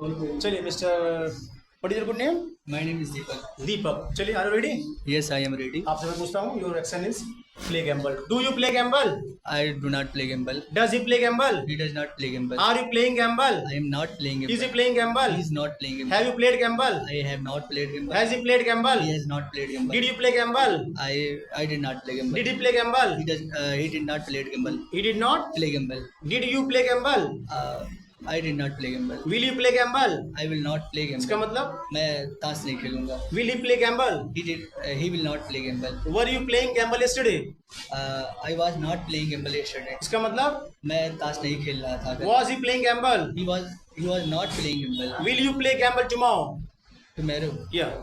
चलिए mister, what is your good name? My name is Deepak. Deepak. चलिए, are you ready? Yes, I am ready. आपसे मैं पूछता हूँ, your action is play gamble. Do you play gamble? I do not play gamble. Does he play gamble? He does not play gamble. Are you playing gamble? I am not playing gamble. Is he playing gamble? He is not playing gamble. Have you played gamble? I have not played gamble. Has he played Gamble? He has not played gamble. Did you play gamble? I did not play gamble. Did he play gamble? He did not play gamble. He did not. Play gamble. Did you play gamble? I did not play gamble. Will you play gamble? I will not play इसका gamble. मतलब मैं ताश नहीं खेलूंगा. Will he play gamble? He will not play gamble. Were you playing Gamble yesterday? I was not playing gamble yesterday. इसका मतलब मैं ताश नहीं खेल रहा था. was he playing gamble? He was not playing gamble. will you play gamble tomorrow? Tomorrow. yeah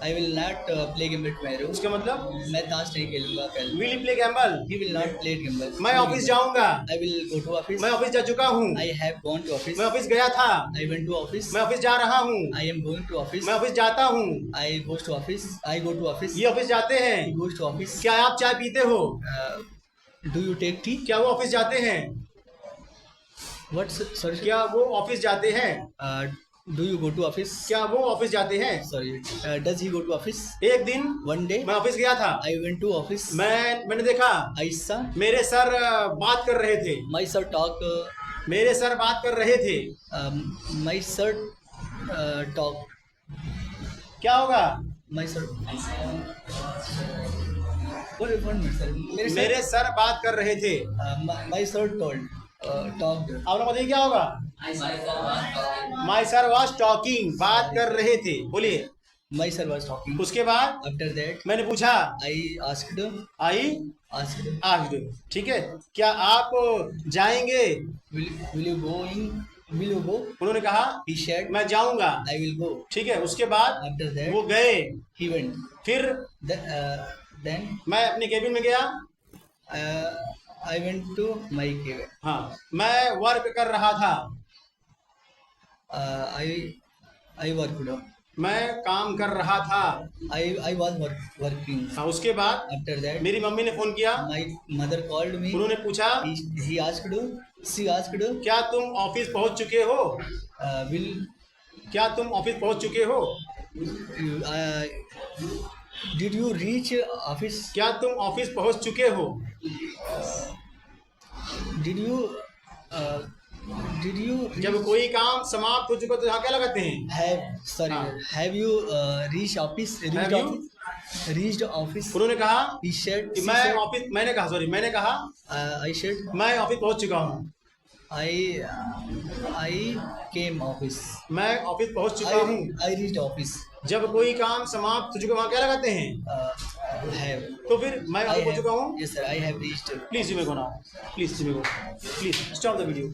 I will not play gamble tomorrow. इसका मतलब मैं ताश नहीं खेलूंगा कल. will you play gamble? He will not play gamble. मैं office जाऊंगा। I will go to office. मैं ऑफिस जा चुका हूँ। I have gone to office. मैं ऑफिस गया था। I went to office. मैं ऑफिस जा रहा हूँ। I am going to office. मैं ऑफिस जाता हूँ। I goes to office. I go to office. ये ऑफिस जाते हैं। He goes to office. क्या आप चाय पीते हो? Do you take tea? क्या वो ऑफिस जाते हैं? What? Sorry. क्या वो ऑफिस जाते हैं? Do you go to office? क्या वो ऑफिस जाते हैं? Sorry. Does he go to office? एक दिन One day मैं ऑफिस गया था। I went to office. मैंने देखा I saw मेरे सर बात कर रहे थे। my sir talk. मेरे सर बात कर रहे थे। My sir talk. क्या होगा? My sir. One minute, sir. मेरे सर बात कर रहे थे। My sir told. Talked. आप लोग बताइए क्या होगा? माई सर वॉज टॉकिंग, बात कर रहे थे। बोलिए। My sir was talking. उसके बाद After that, मैंने पूछा, I asked. I Asked. Asked, ठीक है, क्या आप जाएंगे? Will you go in? Will you go? उन्होंने कहा He said. मैं जाऊंगा। I will go. ठीक है, उसके बाद After that, वो गए। he went. फिर Then मैं अपने केबिन में गया। I went to my cabin. हाँ, मैं वर्क कर रहा था। I worked. मैं काम कर रहा था। I was working. हाँ, उसके बाद After that, मेरी मम्मी ने फोन किया। my mother called me. उन्होंने पूछा, She asked. She asked. क्या तुम ऑफिस पहुंच चुके हो? Will क्या तुम ऑफिस पहुंच चुके हो? did you reach office? क्या तुम ऑफिस पहुंच चुके हो? Did you जब कोई काम समाप्त हो चुका तो यहाँ क्या लगाते हैं? have you reached office? Have you? Reached office? उन्होंने कहा He said. कि She मैं said, ऑफिस, मैंने कहा I said मैं ऑफिस पहुंच चुका हूँ। I came office. मैं ऑफिस पहुंच चुका हूँ। I reached office. जब कोई काम समाप्त हो चुका वहाँ क्या लगाते हैं? Have. तो फिर मैं ऑफिस पहुंच चुका हूँ। Yes sir, I have reached. Please you may go now, please you may go, please stop the video.